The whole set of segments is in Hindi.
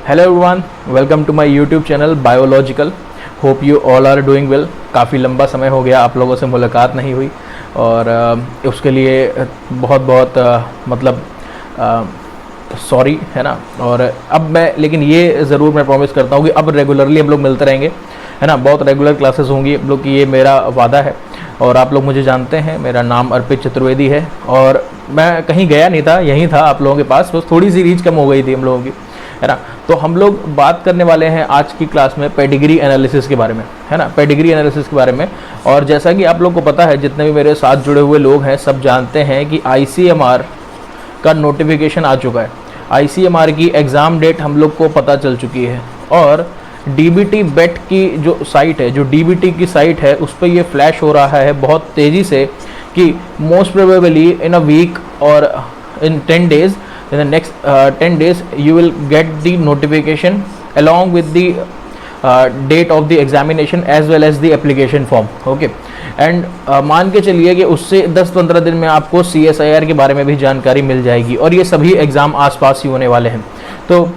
Hello everyone, welcome to my YouTube channel biological. Hope you all are doing well. काफ़ी लंबा समय हो गया आप लोगों से मुलाकात नहीं हुई और उसके लिए बहुत बहुत मतलब सॉरी, है ना। और अब मैं लेकिन ये ज़रूर मैं प्रॉमिस करता हूँ कि अब रेगुलरली हम लोग मिलते रहेंगे, है ना। बहुत रेगुलर क्लासेस होंगी हम लोग की, ये मेरा वादा है। और आप लोग मुझे जानते हैं, मेरा नाम अर्पित चतुर्वेदी है और मैं कहीं गया नहीं था, यहीं था आप लोगों के पास। बस थोड़ी सी रीच कम हो गई थी हम लोगों की, है ना। तो हम लोग बात करने वाले हैं आज की क्लास में पेडिग्री एनालिसिस के बारे में, है ना, पेडिग्री एनालिसिस के बारे में। और जैसा कि आप लोग को पता है, जितने भी मेरे साथ जुड़े हुए लोग हैं सब जानते हैं कि ICMR का नोटिफिकेशन आ चुका है। ICMR की एग्ज़ाम डेट हम लोग को पता चल चुकी है और DBT बेट की जो साइट है, जो DBT की साइट है, उस पर ये फ्लैश हो रहा है बहुत तेज़ी से कि most probably in a week और in 10 days, in the next 10 days you will get the notification along with the date of the examination as well as the application form. Okay, and मान के चलिए कि उससे 10-15 दिन में आपको CSIR के बारे में भी जानकारी मिल जाएगी और ये सभी एग्ज़ाम आसपास ही होने वाले हैं। तो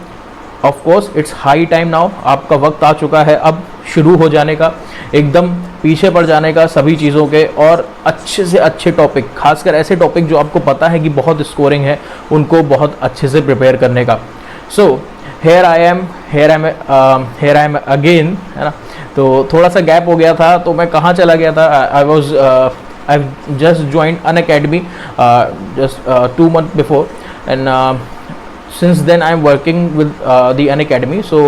of course it's high time now, आपका वक्त आ चुका है अब शुरू हो जाने का, एकदम पीछे पड़ जाने का सभी चीज़ों के, और अच्छे से अच्छे टॉपिक, खासकर ऐसे टॉपिक जो आपको पता है कि बहुत स्कोरिंग है, उनको बहुत अच्छे से प्रिपेयर करने का। So here I am again, है ना। तो थोड़ा सा गैप हो गया था, तो मैं कहाँ चला गया था? I just joined Unacademy just 2 months before, and since then I am working with the Unacademy. So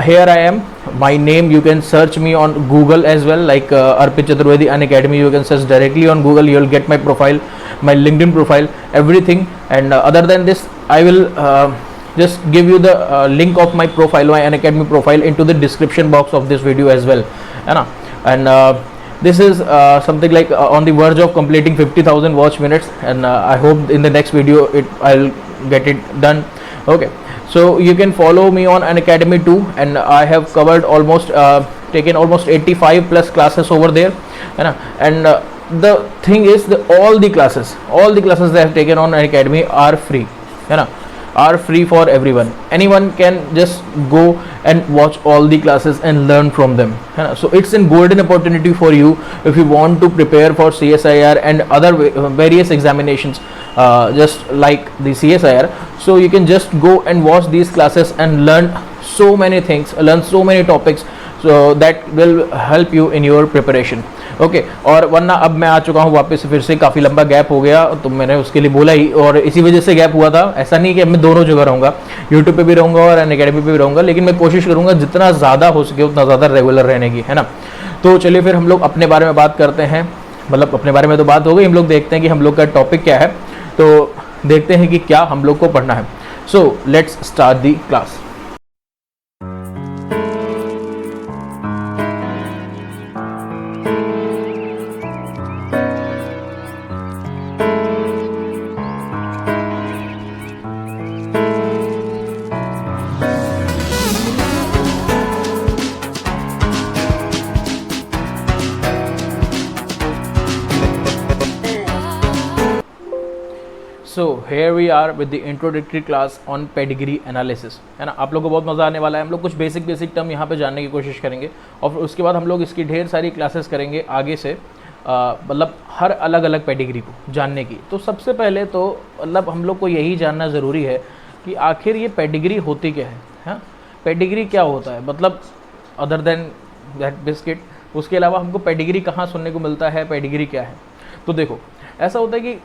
here I am. My name, you can search me on Google as well, like Arpit Chaturvedi Unacademy. You can search directly on Google. You will get my profile, my LinkedIn profile, everything. And other than this, I will just give you the link of my profile, my Unacademy profile, into the description box of this video as well, है ना. And this is something like on the verge of completing 50,000 watch minutes, and I hope in the next video I'll get it done. Okay, so you can follow me on Unacademy too, and I have covered almost taken almost 85 plus classes over there, है ना. And the thing is, all the classes that I have taken on Unacademy are free, है ना, are free for everyone. Anyone can just go and watch all the classes and learn from them, है ना. So it's a golden opportunity for you if you want to prepare for CSIR and other various examinations, just like the CSIR. So you can just go and watch these classes and learn so many things, learn so many topics, so that will help you in your preparation. Okay और वरना अब मैं आ चुका हूँ वापस से, फिर से काफ़ी लंबा गैप हो गया, तो मैंने उसके लिए बोला ही, और इसी वजह से गैप हुआ था। ऐसा नहीं कि मैं दोनों जगह रहूँगा, यूट्यूब पे भी रहूँगा और अनअकैडमी पे भी रहूँगा, लेकिन मैं कोशिश करूँगा जितना ज़्यादा हो सके उतना ज़्यादा रेगुलर रहने की, है ना. तो चलिए फिर हम लोग अपने बारे में बात करते हैं। मतलब अपने बारे में तो बात हो गई, हम लोग देखते हैं कि हम लोग का टॉपिक क्या है, तो देखते हैं कि क्या हम लोग को पढ़ना है. So let's start the class. So here we are with the introductory class on pedigree analysis, है ना. आप लोगों को बहुत मज़ा आने वाला है. हम लोग कुछ बेसिक टर्म यहाँ पे जानने की कोशिश करेंगे और उसके बाद हम लोग इसकी ढेर सारी क्लासेस करेंगे आगे से, मतलब हर अलग अलग पेडिग्री को जानने की. तो सबसे पहले तो मतलब हम लोग को यही जानना ज़रूरी है कि आखिर ये पेडिग्री होती क्या है, हाँ. पेडिग्री क्या होता है, मतलब अदर देन दैट बिस्किट, उसके अलावा हमको पेडिग्री कहाँ सुनने को मिलता है, पेडिग्री क्या है. तो देखो, ऐसा होता है कि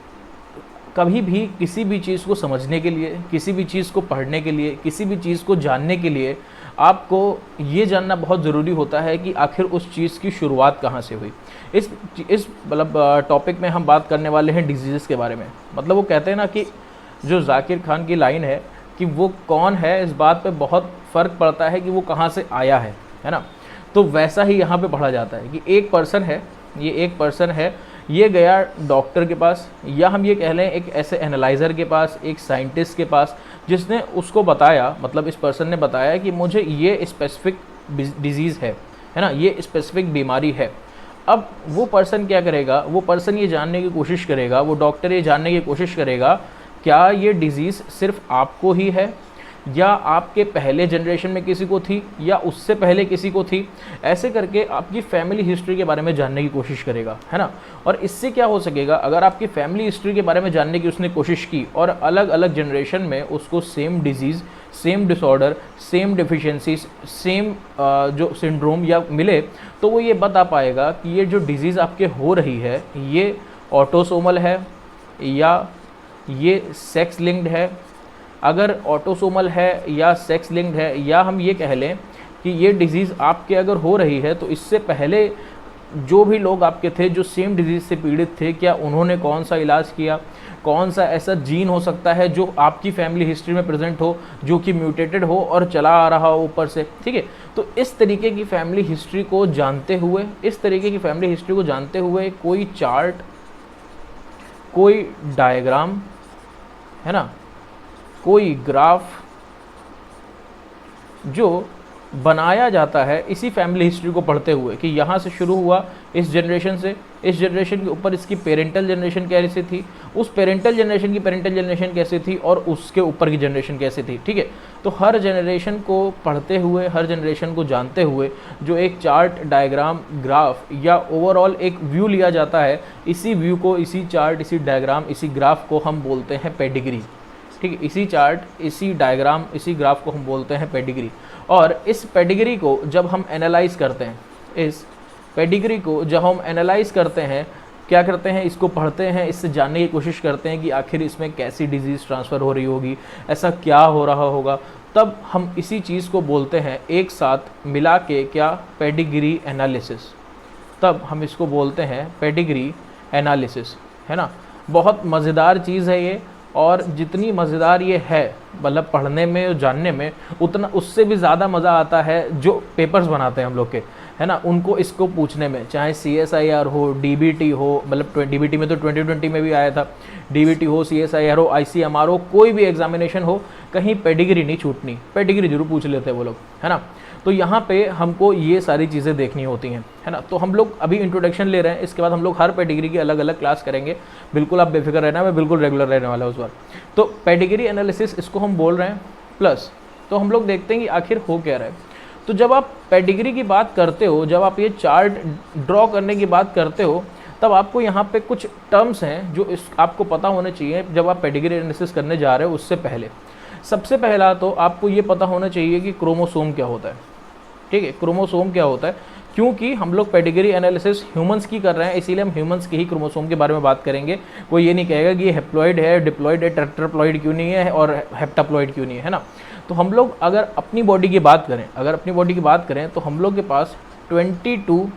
कभी भी किसी भी चीज़ को समझने के लिए, किसी भी चीज़ को पढ़ने के लिए, किसी भी चीज़ को जानने के लिए आपको ये जानना बहुत ज़रूरी होता है कि आखिर उस चीज़ की शुरुआत कहाँ से हुई. इस मतलब टॉपिक में हम बात करने वाले हैं डिजीज़ के बारे में. मतलब वो कहते हैं ना कि जो जाकिर खान की लाइन है कि वो कौन है, इस बात पे बहुत फ़र्क पड़ता है कि वो कहाँ से आया है ना. तो वैसा ही यहाँ पे पढ़ा जाता है कि एक पर्सन है, ये गया डॉक्टर के पास, या हम ये कह लें एक ऐसे एनालाइज़र के पास, एक साइंटिस्ट के पास, जिसने उसको बताया, मतलब इस पर्सन ने बताया कि मुझे ये स्पेसिफिक डिजीज़ है ना, ये स्पेसिफिक बीमारी है. अब वो पर्सन क्या करेगा, वो पर्सन ये जानने की कोशिश करेगा, वो डॉक्टर ये जानने की कोशिश करेगा क्या ये डिज़ीज़ सिर्फ आपको ही है या आपके पहले जनरेशन में किसी को थी या उससे पहले किसी को थी, ऐसे करके आपकी फैमिली हिस्ट्री के बारे में जानने की कोशिश करेगा, है ना। और इससे क्या हो सकेगा, अगर आपकी फैमिली हिस्ट्री के बारे में जानने की उसने कोशिश की और अलग अलग जनरेशन में उसको same disease, same disorder, same deficiencies, same जो सिंड्रोम या मिले, तो वो ये बता पाएगा कि ये जो डिजीज़ आपके हो रही है ये ऑटोसोमल है या ये सेक्स लिंक्ड है। अगर ऑटोसोमल है या सेक्स लिंक्ड है, या हम ये कह लें कि ये डिज़ीज़ आपके अगर हो रही है तो इससे पहले जो भी लोग आपके थे जो सेम डिजीज़ से पीड़ित थे, क्या उन्होंने कौन सा इलाज किया, कौन सा ऐसा जीन हो सकता है जो आपकी फैमिली हिस्ट्री में प्रेजेंट हो, जो कि म्यूटेटेड हो और चला आ रहा हो ऊपर से, ठीक है। तो इस तरीके की फैमिली हिस्ट्री को जानते हुए, कोई चार्ट, कोई डायग्राम, है ना, कोई ग्राफ जो बनाया जाता है इसी फैमिली हिस्ट्री को पढ़ते हुए कि यहाँ से शुरू हुआ इस जनरेशन से, इस जनरेशन के ऊपर इसकी पेरेंटल जनरेशन कैसे थी, उस पेरेंटल जनरेशन की पेरेंटल जनरेशन कैसे थी और उसके ऊपर की जनरेशन कैसे थी, ठीक है। तो हर जनरेशन को पढ़ते हुए, हर जनरेशन को जानते हुए जो एक चार्ट, डायग्राम, ग्राफ या ओवरऑल एक व्यू लिया जाता है, इसी व्यू को, इसी चार्ट, इसी डायग्राम, इसी ग्राफ को हम बोलते हैं पेडिग्री, ठीक है। इसी चार्ट, इसी डायग्राम, इसी ग्राफ को हम बोलते हैं पेडिग्री। और इस पेडिग्री को जब हम एनालाइज करते हैं, इस पेडिग्री को जब हम एनालाइज करते हैं, क्या करते हैं, इसको पढ़ते हैं, इससे जानने की कोशिश करते हैं कि आखिर इसमें कैसी डिजीज़ ट्रांसफ़र हो रही होगी, ऐसा क्या हो रहा होगा, तब हम इसी चीज़ को बोलते हैं एक साथ मिला के, क्या, पेडिग्री एनालिसिस। तब हम इसको बोलते हैं पेडिग्री एनालिसिस, है ना। बहुत मज़ेदार चीज़ है ये, और जितनी मज़ेदार ये है, मतलब पढ़ने में और जानने में, उतना उससे भी ज़्यादा मज़ा आता है जो पेपर्स बनाते हैं हम लोग के, है ना, उनको इसको पूछने में। चाहे CSIR हो, DBT हो, मतलब DBT में तो 2020 में भी आया था, DBT हो, CSIR हो, ICMR हो, कोई भी एग्जामिनेशन हो, कहीं पेडिग्री नहीं छूटनी, पेडिग्री जरूर पूछ लेते हैं वो लोग, है ना। तो यहाँ पे हमको ये सारी चीज़ें देखनी होती हैं, है ना। तो हम लोग अभी इंट्रोडक्शन ले रहे हैं, इसके बाद हम लोग हर पेडिग्री की अलग अलग क्लास करेंगे, बिल्कुल आप बेफिक्र रहना, मैं बिल्कुल रेगुलर रहने वाला हूँ उस बार। तो पेडिग्री एनालिसिस इसको हम बोल रहे हैं। प्लस तो हम लोग देखते हैं कि आखिर हो क्या रहा है। तो जब आप पेडिग्री की बात करते हो, जब आप ये चार्ट ड्रॉ करने की बात करते हो, तब आपको यहाँ पे कुछ टर्म्स हैं जो आपको पता होने चाहिए जब आप पेडिग्री एनालिसिस करने जा रहे हो। उससे पहले सबसे पहला तो आपको ये पता होना चाहिए कि क्रोमोसोम क्या होता है, ठीक है। क्रोमोसोम क्या होता है, क्योंकि हम लोग पेडिग्री एनालिसिस ह्यूमंस की कर रहे हैं, इसीलिए हम ह्यूमंस के ही क्रोमोसोम के बारे में बात करेंगे। कोई ये नहीं कहेगा कि ये हेप्लॉइड है, डिप्लॉइड है, टेट्राप्लॉइड क्यों नहीं है और हेप्टाप्लॉइड क्यों नहीं है ना। तो हम लोग अगर अपनी बॉडी की बात करें, तो हम लोग के पास 22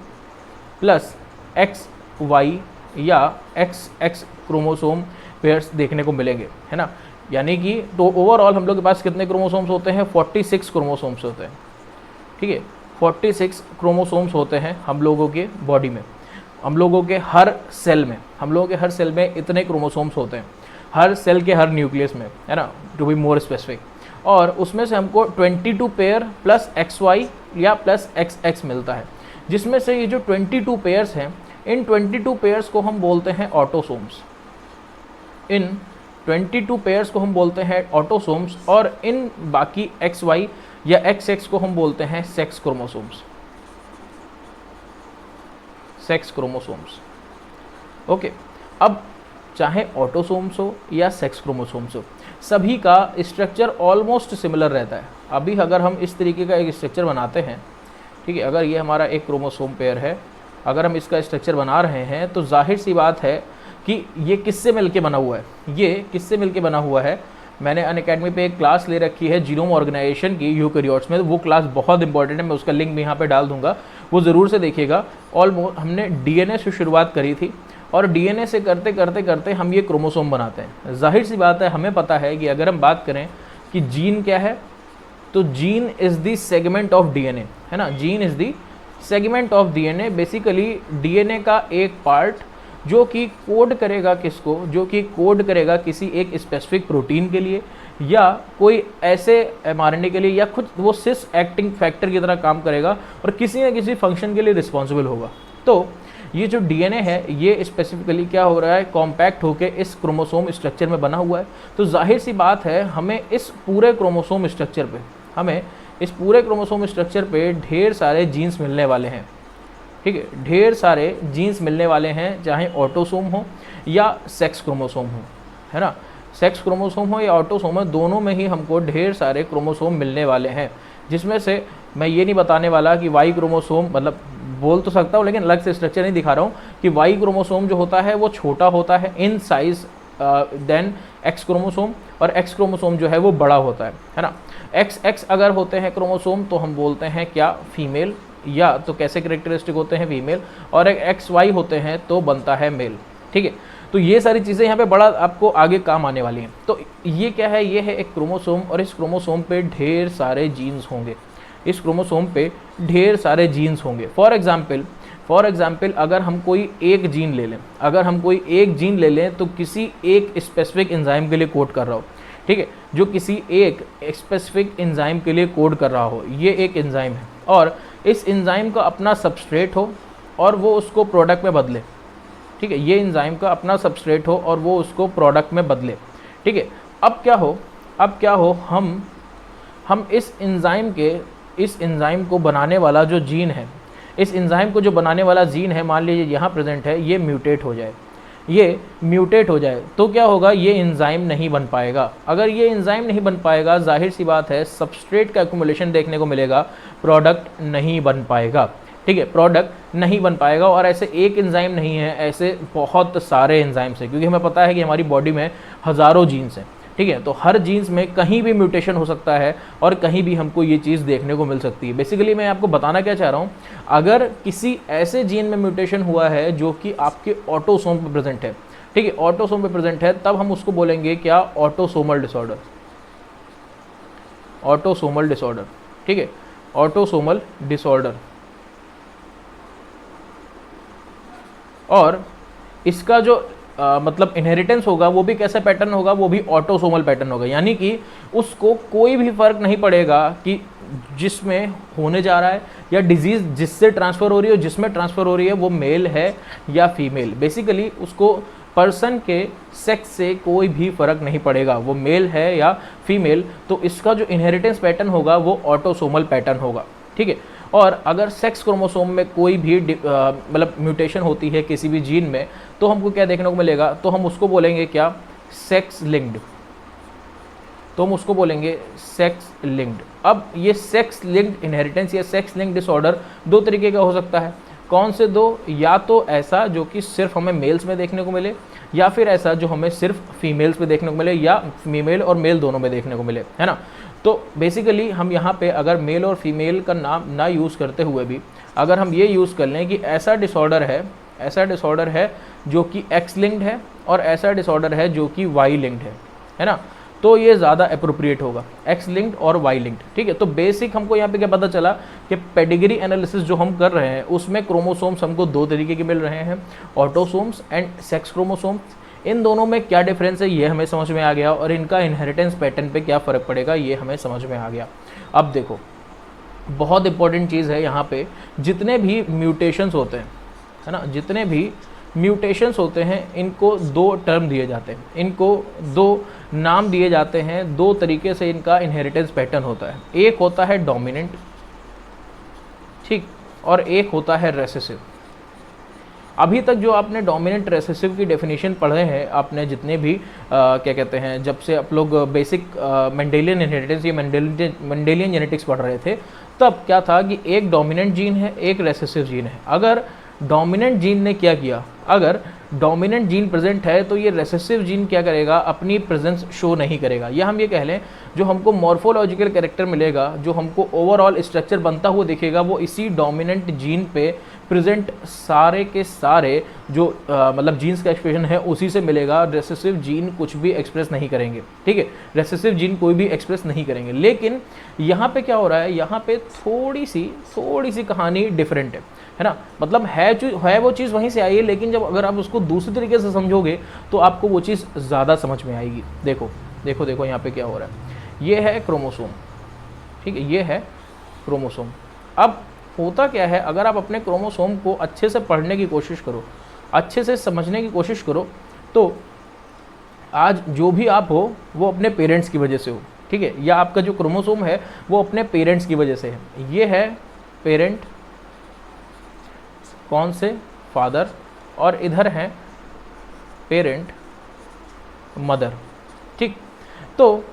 प्लस XY या XX क्रोमोसोम पेयर्स देखने को मिलेंगे, है ना। यानी कि तो ओवरऑल हम लोग के पास कितने क्रोमोसोम्स होते हैं, 46 क्रोमोसोम्स होते हैं, ठीक है। 46 क्रोमोसोम्स होते हैं हम लोगों के बॉडी में, हम लोगों के हर सेल में इतने क्रोमोसोम्स होते हैं, हर सेल के हर न्यूक्लियस में, है ना, टू बी मोर स्पेसिफिक। और उसमें से हमको 22 पेयर प्लस XY या प्लस XX मिलता है, जिसमें से ये जो 22 पेयर्स हैं, इन 22 पेयर्स को हम बोलते हैं ऑटोसोम्स। इन 22 पेयर्स को हम बोलते हैं ऑटोसोम्स, और इन बाकी XY या XX को हम बोलते हैं सेक्स क्रोमोसोम्स। ओके, अब चाहे ऑटोसोम्स हो या सेक्स क्रोमोसोम्स हो, सभी का स्ट्रक्चर ऑलमोस्ट सिमिलर रहता है। अभी अगर हम इस तरीके का एक स्ट्रक्चर बनाते हैं, ठीक है, अगर ये हमारा एक क्रोमोसोम पेयर है, अगर हम इसका स्ट्रक्चर बना रहे हैं, तो जाहिर सी बात है कि ये किससे मिलके बना हुआ है। मैंने अनअकैडमी पे एक क्लास ले रखी है जीनोम ऑर्गेनाइजेशन की, यूकैरियोट्स में। वो क्लास बहुत इंपॉर्टेंट है, मैं उसका लिंक भी यहाँ पे डाल दूंगा, वो ज़रूर से देखिएगा। ऑलमोस्ट हमने DNA से शुरुआत करी थी, और DNA से करते हम ये क्रोमोसोम बनाते हैं। जाहिर सी बात है, हमें पता है कि अगर हम बात करें कि जीन क्या है, तो gene is the segment of DNA, है ना। Gene is the segment of DNA, basically DNA का एक पार्ट जो कि कोड करेगा किसको, जो कि कोड करेगा किसी एक स्पेसिफिक प्रोटीन के लिए, या कोई ऐसे mRNA के लिए, या खुद वो सिस एक्टिंग फैक्टर की तरह काम करेगा और किसी न किसी फंक्शन के लिए रिस्पॉन्सिबल होगा। तो ये जो डीएनए है ये स्पेसिफिकली क्या हो रहा है, कॉम्पैक्ट होकर इस क्रोमोसोम स्ट्रक्चर में बना हुआ है। तो जाहिर सी बात है हमें इस पूरे क्रोमोसोम स्ट्रक्चर पे ढेर सारे जीन्स मिलने वाले हैं। ठीक है, ढेर सारे जीन्स मिलने वाले हैं, चाहे ऑटोसोम हो या सेक्स क्रोमोसोम हो, है ना। सेक्स क्रोमोसोम हो या ऑटोसोम हो, दोनों में ही हमको ढेर सारे क्रोमोसोम मिलने वाले हैं, जिसमें से मैं ये नहीं बताने वाला कि वाई क्रोमोसोम, मतलब बोल तो सकता हूँ लेकिन अलग से स्ट्रक्चर नहीं दिखा रहा हूँ, कि वाई क्रोमोसोम जो होता है वो छोटा होता है in size then X chromosome, और एक्स क्रोमोसोम जो है वो बड़ा होता है ना। एक्स अगर होते हैं क्रोमोसोम तो हम बोलते हैं क्या, फीमेल, या तो कैसे कैरेक्टरिस्टिक होते हैं, फीमेल, और एक्स वाई होते हैं तो बनता है मेल। ठीक है, तो ये सारी चीज़ें यहाँ पे बड़ा आपको आगे काम आने वाली हैं। तो ये क्या है, ये है एक क्रोमोसोम, और इस क्रोमोसोम पे ढेर सारे जीन्स होंगे, इस क्रोमोसोम पे ढेर सारे जीन्स होंगे। फॉर एग्जाम्पल अगर हम कोई एक जीन ले लें, तो किसी एक स्पेसिफिक एंजाइम के लिए कोड कर रहा हो। ठीक है, जो किसी एक स्पेसिफिक एंजाइम के लिए कोड कर रहा हो, ये एक एंजाइम है, और इस एंजाइम का अपना सबस्ट्रेट हो और वो उसको प्रोडक्ट में बदले। ठीक है, ये एंजाइम का अपना सबस्ट्रेट हो और वो उसको प्रोडक्ट में बदले। ठीक है, अब क्या हो, हम इस एंजाइम को बनाने वाला जो जीन है, इस एंजाइम को जो बनाने वाला जीन है, मान लीजिए यहाँ प्रेजेंट है, ये म्यूटेट हो जाए, तो क्या होगा, ये एंजाइम नहीं बन पाएगा। अगर ये एंजाइम नहीं बन पाएगा, जाहिर सी बात है सबस्ट्रेट का एक्युमुलेशन देखने को मिलेगा, प्रोडक्ट नहीं बन पाएगा। ठीक है, प्रोडक्ट नहीं बन पाएगा। और ऐसे एक एंजाइम नहीं है, ऐसे बहुत सारे एंजाइम्स हैं, क्योंकि हमें पता है कि हमारी बॉडी में हज़ारों जीन्स हैं। ठीक है, तो हर जीन्स में कहीं भी म्यूटेशन हो सकता है और कहीं भी हमको ये चीज़ देखने को मिल सकती है। बेसिकली मैं आपको बताना क्या चाह रहा हूँ, अगर किसी ऐसे जीन में म्यूटेशन हुआ है जो कि आपके ऑटोसोम पे प्रेजेंट है, ठीक है, ऑटोसोम पे प्रेजेंट है, तब हम उसको बोलेंगे क्या, ऑटोसोमल डिसऑर्डर। ठीक है, ऑटोसोमल डिसऑर्डर। और इसका जो मतलब इनहेरिटेंस होगा वो भी कैसा पैटर्न होगा, वो भी ऑटोसोमल पैटर्न होगा। यानी कि उसको कोई भी फर्क नहीं पड़ेगा कि जिसमें होने जा रहा है या डिजीज जिससे ट्रांसफ़र हो रही है, जिसमें ट्रांसफ़र हो रही है वो मेल है या फीमेल। बेसिकली उसको पर्सन के सेक्स से कोई भी फ़र्क नहीं पड़ेगा, वो मेल है या फीमेल, तो इसका जो इनहेरिटेंस पैटर्न होगा वो ऑटोसोमल पैटर्न होगा। ठीक है, और अगर सेक्स क्रोमोसोम में कोई भी मतलब म्यूटेशन होती है किसी भी जीन में, तो हमको क्या देखने को मिलेगा, तो हम उसको बोलेंगे क्या, सेक्स लिंक्ड। अब ये सेक्स लिंक्ड इनहेरिटेंस या सेक्स लिंक्ड डिसऑर्डर दो तरीके का हो सकता है। कौन से दो, या तो ऐसा जो कि सिर्फ हमें मेल्स में देखने को मिले, या फिर ऐसा जो हमें सिर्फ फीमेल्स में देखने को मिले, या फीमेल और मेल दोनों में देखने को मिले, है ना। तो बेसिकली हम यहाँ पे अगर मेल और फीमेल का नाम ना यूज़ करते हुए भी अगर हम ये यूज़ कर लें कि ऐसा डिसऑर्डर है जो कि एक्स लिंक्ड है और ऐसा डिसऑर्डर है जो कि वाई लिंक्ड है ना, तो ये ज़्यादा अप्रोप्रिएट होगा, एक्स लिंक्ड और वाई लिंक्ड। ठीक है, तो बेसिक हमको यहाँ पे क्या पता चला कि पेडिग्री एनालिसिस जो हम कर रहे हैं उसमें क्रोमोसोम्स हमको दो तरीके के मिल रहे हैं, ऑटोसोम्स एंड सेक्स क्रोमोसोम्स। इन दोनों में क्या डिफरेंस है ये हमें समझ में आ गया, और इनका इनहेरिटेंस पैटर्न पे क्या फ़र्क पड़ेगा ये हमें समझ में आ गया। अब देखो, बहुत इंपॉर्टेंट चीज़ है यहाँ पे, जितने भी म्यूटेशंस होते हैं, है ना, जितने भी म्यूटेशंस होते हैं इनको दो टर्म दिए जाते हैं, इनको दो नाम दिए जाते हैं, दो तरीके से इनका इनहेरिटेंस पैटर्न होता है। एक होता है डोमिनेंट, ठीक, और एक होता है रेसेसिव। अभी तक जो आपने डोमिनेंट रेसेसिव की डेफिनेशन पढ़े हैं, आपने जितने भी क्या कहते हैं, जब से आप लोग बेसिक मेंडेलियन इनहेरिटेंस या मेंडेलियन जेनेटिक्स पढ़ रहे थे, तब क्या था कि एक डोमिनेंट जीन है, एक रेसेसिव जीन है। अगर डोमिनेंट जीन ने क्या किया, अगर डोमिनेंट जीन प्रेजेंट है तो ये रेसेसिव जीन क्या करेगा, अपनी प्रेजेंस शो नहीं करेगा। या हम ये कह लें, जो हमको मॉर्फोलॉजिकल कैरेक्टर मिलेगा, जो हमको ओवरऑल स्ट्रक्चर बनता हुआ दिखेगा, वो इसी डोमिनेंट जीन पे प्रेजेंट सारे के सारे जो मतलब जीन्स का एक्सप्रेशन है उसी से मिलेगा। रेसेसिव जीन कुछ भी एक्सप्रेस नहीं करेंगे। ठीक है, रेसेसिव जीन कोई भी एक्सप्रेस नहीं करेंगे। लेकिन यहाँ पे क्या हो रहा है, यहाँ पे थोड़ी सी कहानी डिफरेंट है ना, मतलब है वो चीज़ वहीं से आई है, लेकिन जब अगर आप उसको दूसरी तरीके से समझोगे तो आपको वो चीज़ ज़्यादा समझ में आएगी। देखो यहाँ पे क्या हो रहा है, ये है क्रोमोसोम, ठीक है, ये है क्रोमोसोम। अब होता क्या है, अगर आप अपने क्रोमोसोम को अच्छे से पढ़ने की कोशिश करो, अच्छे से समझने की कोशिश करो, तो आज जो भी आप हो वो अपने पेरेंट्स की वजह से हो, ठीक है, या आपका जो क्रोमोसोम है वो अपने पेरेंट्स की वजह से है। ये है पेरेंट, कौन से, फादर, और इधर है पेरेंट मदर, ठीक। तो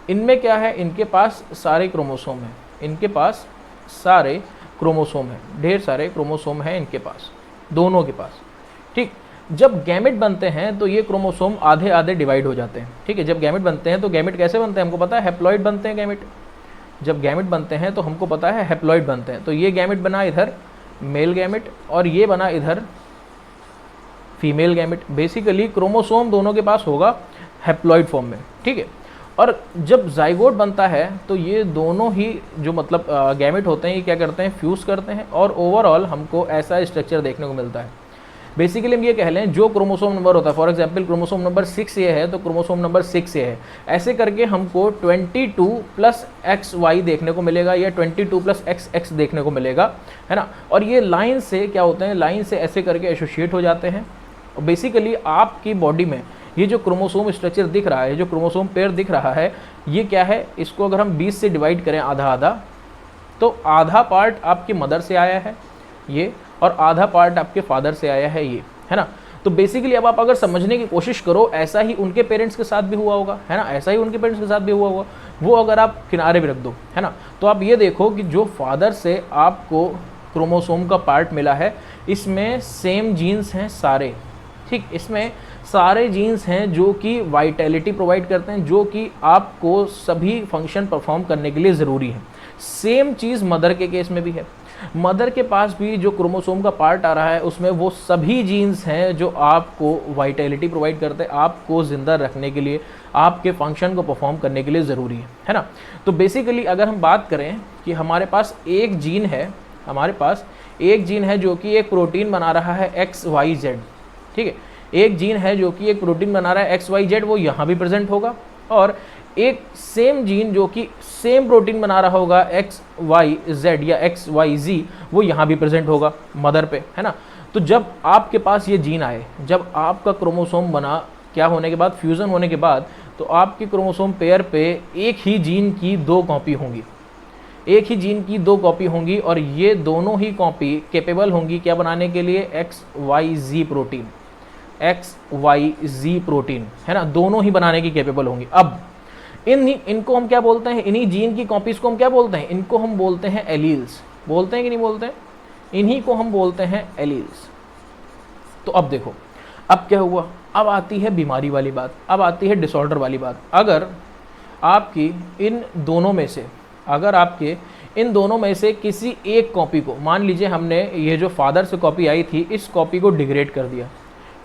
इनमें क्या है, इनके पास सारे क्रोमोसोम हैं, इनके पास सारे क्रोमोसोम हैं, ढेर सारे क्रोमोसोम हैं इनके पास, दोनों के पास, ठीक। जब गैमेट बनते हैं तो ये क्रोमोसोम आधे आधे डिवाइड हो जाते हैं, ठीक है। जब गैमेट बनते हैं तो गैमेट कैसे बनते हैं हमको पता है, हैप्लॉइड बनते हैं गैमेट। जब गैमेट बनते हैं तो हमको पता है हैप्लॉइड बनते हैं। तो ये गैमेट बना इधर मेल गैमेट और ये बना इधर फीमेल गैमेट। बेसिकली क्रोमोसोम दोनों के पास होगा हैप्लॉइड फॉर्म में, ठीक है। और जब जाइगोट बनता है तो ये दोनों ही जो मतलब गैमेट होते हैं, ये क्या करते हैं, फ्यूज़ करते हैं और ओवरऑल हमको ऐसा स्ट्रक्चर देखने को मिलता है। बेसिकली हम ये कह लें, जो क्रोमोसोम नंबर होता है, फॉर एग्जांपल क्रोमोसोम नंबर 6 ये है तो क्रोमोसोम नंबर 6 ये है, ऐसे करके हमको 22 प्लस XY देखने को मिलेगा या 22 प्लस XX देखने को मिलेगा, है ना। और ये लाइन से क्या होते हैं, लाइन से ऐसे करके एसोसिएट हो जाते हैं। और बेसिकली आपकी बॉडी में ये जो क्रोमोसोम स्ट्रक्चर दिख रहा है, जो क्रोमोसोम पेयर दिख रहा है, ये क्या है, इसको अगर हम 20 से डिवाइड करें आधा आधा, तो आधा पार्ट आपकी मदर से आया है ये, और आधा पार्ट आपके फादर से आया है ये, है ना। तो बेसिकली अब आप अगर समझने की कोशिश करो, ऐसा ही उनके पेरेंट्स के साथ भी हुआ होगा, है ना, ऐसा ही उनके पेरेंट्स के साथ भी हुआ होगा। वो अगर आप किनारे भी रख दो, है ना, तो आप ये देखो कि जो फादर से आपको क्रोमोसोम का पार्ट मिला है, इसमें सेम जीन्स हैं सारे, ठीक, इसमें सारे जीन्स हैं जो कि वाइटैलिटी प्रोवाइड करते हैं, जो कि आपको सभी फंक्शन परफॉर्म करने के लिए ज़रूरी है। सेम चीज़ मदर के केस में भी है। मदर के पास भी जो क्रोमोसोम का पार्ट आ रहा है उसमें वो सभी जीन्स हैं जो आपको वाइटैलिटी प्रोवाइड करते हैं, आपको ज़िंदा रखने के लिए, आपके फंक्शन को परफॉर्म करने के लिए ज़रूरी है ना। तो बेसिकली अगर हम बात करें कि हमारे पास एक जीन है, हमारे पास एक जीन है जो कि एक प्रोटीन बना रहा है XYZ, ठीक है, एक जीन है जो कि एक प्रोटीन बना रहा है XYZ, वो यहाँ भी प्रेजेंट होगा। और एक सेम जीन जो कि सेम प्रोटीन बना रहा होगा XYZ या XYZ, वो यहाँ भी प्रेजेंट होगा मदर पे, है ना। तो जब आपके पास ये जीन आए, जब आपका क्रोमोसोम बना, क्या होने के बाद, फ्यूज़न होने के बाद, तो आपके क्रोमोसोम पेयर पे एक ही जीन की 2 कॉपी होंगी, एक ही जीन की 2 कॉपी होंगी, और ये दोनों ही कॉपी कैपेबल होंगी क्या बनाने के लिए, XYZ प्रोटीन, XYZ प्रोटीन, है ना, दोनों ही बनाने की कैपेबल होंगी। अब इनको हम क्या बोलते हैं, इन्हीं जीन की कॉपीज को हम क्या बोलते हैं, इनको हम बोलते हैं एलील्स, बोलते हैं कि नहीं बोलते हैं, इन्हीं को हम बोलते हैं एलील्स। तो अब देखो, अब क्या हुआ, अब आती है बीमारी वाली बात, अब आती है डिसऑर्डर वाली बात। अगर आपकी इन दोनों में से, अगर आपके इन दोनों में से किसी एक कॉपी को, मान लीजिए हमने ये जो फादर से कॉपी आई थी, इस कॉपी को डिग्रेड कर दिया,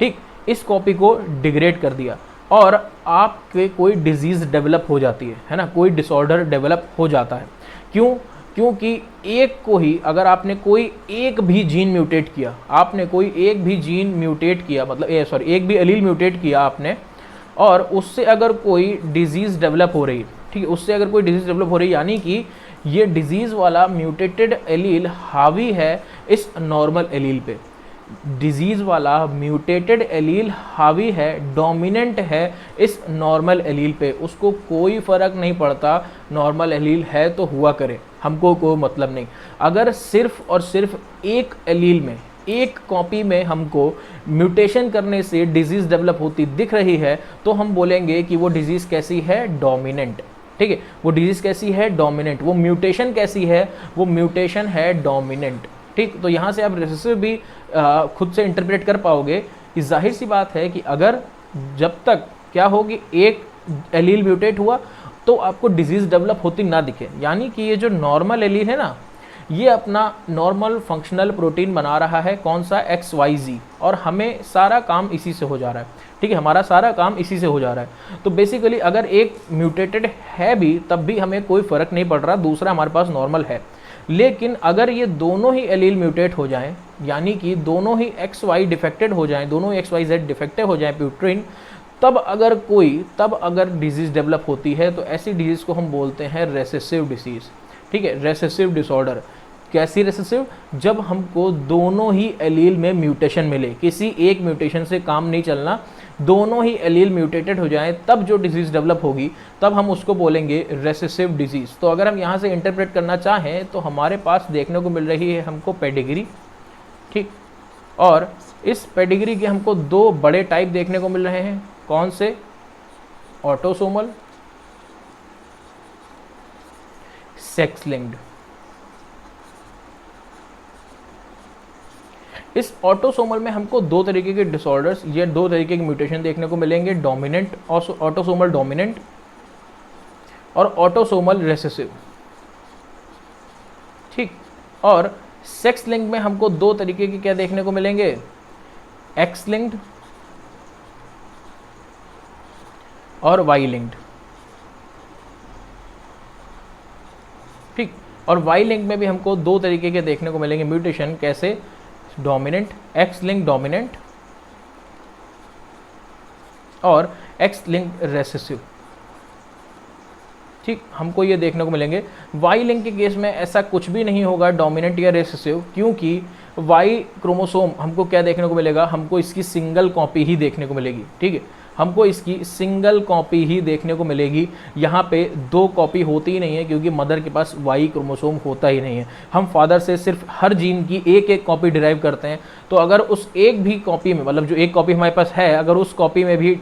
ठीक, इस कॉपी को डिग्रेड कर दिया, और आपके कोई डिजीज़ डेवलप हो जाती है ना, कोई डिसऑर्डर डेवलप हो जाता है। क्यों? क्योंकि एक को ही, अगर आपने कोई एक भी जीन म्यूटेट किया, आपने कोई एक भी जीन म्यूटेट किया, मतलब एक भी एलील म्यूटेट किया आपने, और उससे अगर कोई डिजीज़ डेवलप हो रही, ठीक है, उससे अगर कोई डिजीज़ डेवलप हो रही, यानी कि ये डिजीज़ वाला म्यूटेटेड एलील हावी है इस नॉर्मल एलील पे, डिजीज़ वाला म्यूटेटेड एलील हावी है, डोमिनेंट है इस नॉर्मल एलील पे, उसको कोई फ़र्क नहीं पड़ता नॉर्मल एलील है तो हुआ करे, हमको कोई मतलब नहीं। अगर सिर्फ और सिर्फ एक एलील में, एक कॉपी में हमको म्यूटेशन करने से डिजीज़ डेवलप होती दिख रही है, तो हम बोलेंगे कि वो डिजीज़ कैसी है, डोमिनेंट, ठीक है, वो डिजीज़ कैसी है, डोमिनेंट, वो म्यूटेशन कैसी है, वो म्यूटेशन है डोमिनेंट, ठीक। तो यहाँ से आप रिसेसिव भी खुद से इंटरप्रेट कर पाओगे कि जाहिर सी बात है कि अगर जब तक क्या होगी, एक एलील म्यूटेट हुआ तो आपको डिजीज़ डेवलप होती ना दिखे, यानी कि ये जो नॉर्मल एलील है ना, ये अपना नॉर्मल फंक्शनल प्रोटीन बना रहा है, कौन सा, XYZ, और हमें सारा काम इसी से हो जा रहा है, ठीक है, हमारा सारा काम इसी से हो जा रहा है। तो बेसिकली अगर एक म्यूटेटेड है भी, तब भी हमें कोई फ़र्क नहीं पड़ रहा, दूसरा हमारे पास नॉर्मल है। लेकिन अगर ये दोनों ही एलील म्यूटेट हो जाएं, यानी कि दोनों ही XY डिफेक्टेड हो जाएं, दोनों ही XYZ डिफेक्टिव हो जाएं प्यूट्रिन, तब अगर डिजीज़ डेवलप होती है, तो ऐसी डिजीज़ को हम बोलते हैं रेसेसिव डिसीज़, ठीक है, रेसेसिव डिसऑर्डर। कैसी रिसेसिव? जब हमको दोनों ही एलील में म्यूटेशन मिले, किसी एक म्यूटेशन से काम नहीं चलना, दोनों ही एलील म्यूटेटेड हो जाएं, तब जो डिजीज़ डेवलप होगी तब हम उसको बोलेंगे रेसेसिव डिजीज़। तो अगर हम यहाँ से इंटरप्रेट करना चाहें तो हमारे पास देखने को मिल रही है हमको पेडिग्री, ठीक, और इस पेडिग्री के हमको दो बड़े टाइप देखने को मिल रहे हैं। कौन से? Autosomal, sex linked. इस ऑटोसोमल में हमको दो तरीके के डिसऑर्डर्स या दो तरीके के म्यूटेशन देखने को मिलेंगे, डोमिनेंट ऑटोसोमल डोमिनेंट और ऑटोसोमल रेसेसिव, ठीक। और सेक्स लिंक में हमको दो तरीके के क्या देखने को मिलेंगे, एक्स लिंक्ड और वाई लिंक्ड, ठीक। और वाई लिंक में भी हमको दो तरीके के देखने को मिलेंगे म्यूटेशन, कैसे? डोमिनेंट, एक्स लिंक डोमिनेंट और एक्स लिंक रेसेसिव, ठीक, हमको ये देखने को मिलेंगे। वाई लिंक के केस में ऐसा कुछ भी नहीं होगा डोमिनेंट या रेसेसिव, क्योंकि वाई क्रोमोसोम हमको क्या देखने को मिलेगा, हमको इसकी सिंगल कॉपी ही देखने को मिलेगी, ठीक है, हमको इसकी सिंगल कॉपी ही देखने को मिलेगी। यहाँ पे दो कॉपी होती ही नहीं है, क्योंकि मदर के पास वाई क्रोमोसोम होता ही नहीं है। हम फादर से सिर्फ हर जीन की एक एक कॉपी डिराइव करते हैं, तो अगर उस एक भी कॉपी में, मतलब जो एक कॉपी हमारे पास है, अगर उस कॉपी में भी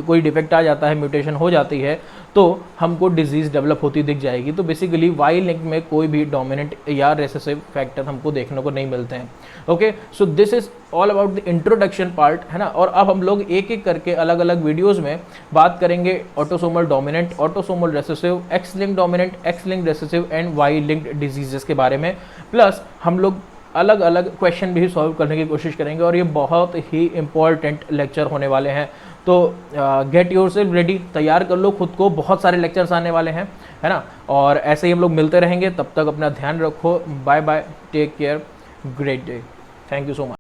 कोई डिफेक्ट आ जाता है, म्यूटेशन हो जाती है, तो हमको डिजीज़ डेवलप होती दिख जाएगी। तो बेसिकली वाई लिंक में कोई भी डोमिनेंट या रेसेसिव फैक्टर हमको देखने को नहीं मिलते हैं। Okay, so this is all about the introduction part, है ना। और अब हम लोग एक एक करके अलग अलग वीडियोज़ में बात करेंगे autosomal dominant, autosomal recessive, X link dominant, X link recessive and Y linked diseases के बारे में। प्लस हम लोग अलग अलग क्वेश्चन भी सॉल्व करने की कोशिश करेंगे, और ये बहुत ही इंपॉर्टेंट लेक्चर होने वाले हैं। तो गेट योरसेल्फ रेडी, तैयार कर लो खुद को, बहुत सारे लेक्चर्स आने वाले हैं, है ना। और ऐसे ही हम लोग मिलते रहेंगे, तब तक अपना ध्यान रखो। Bye bye, take care, great day, thank you so much.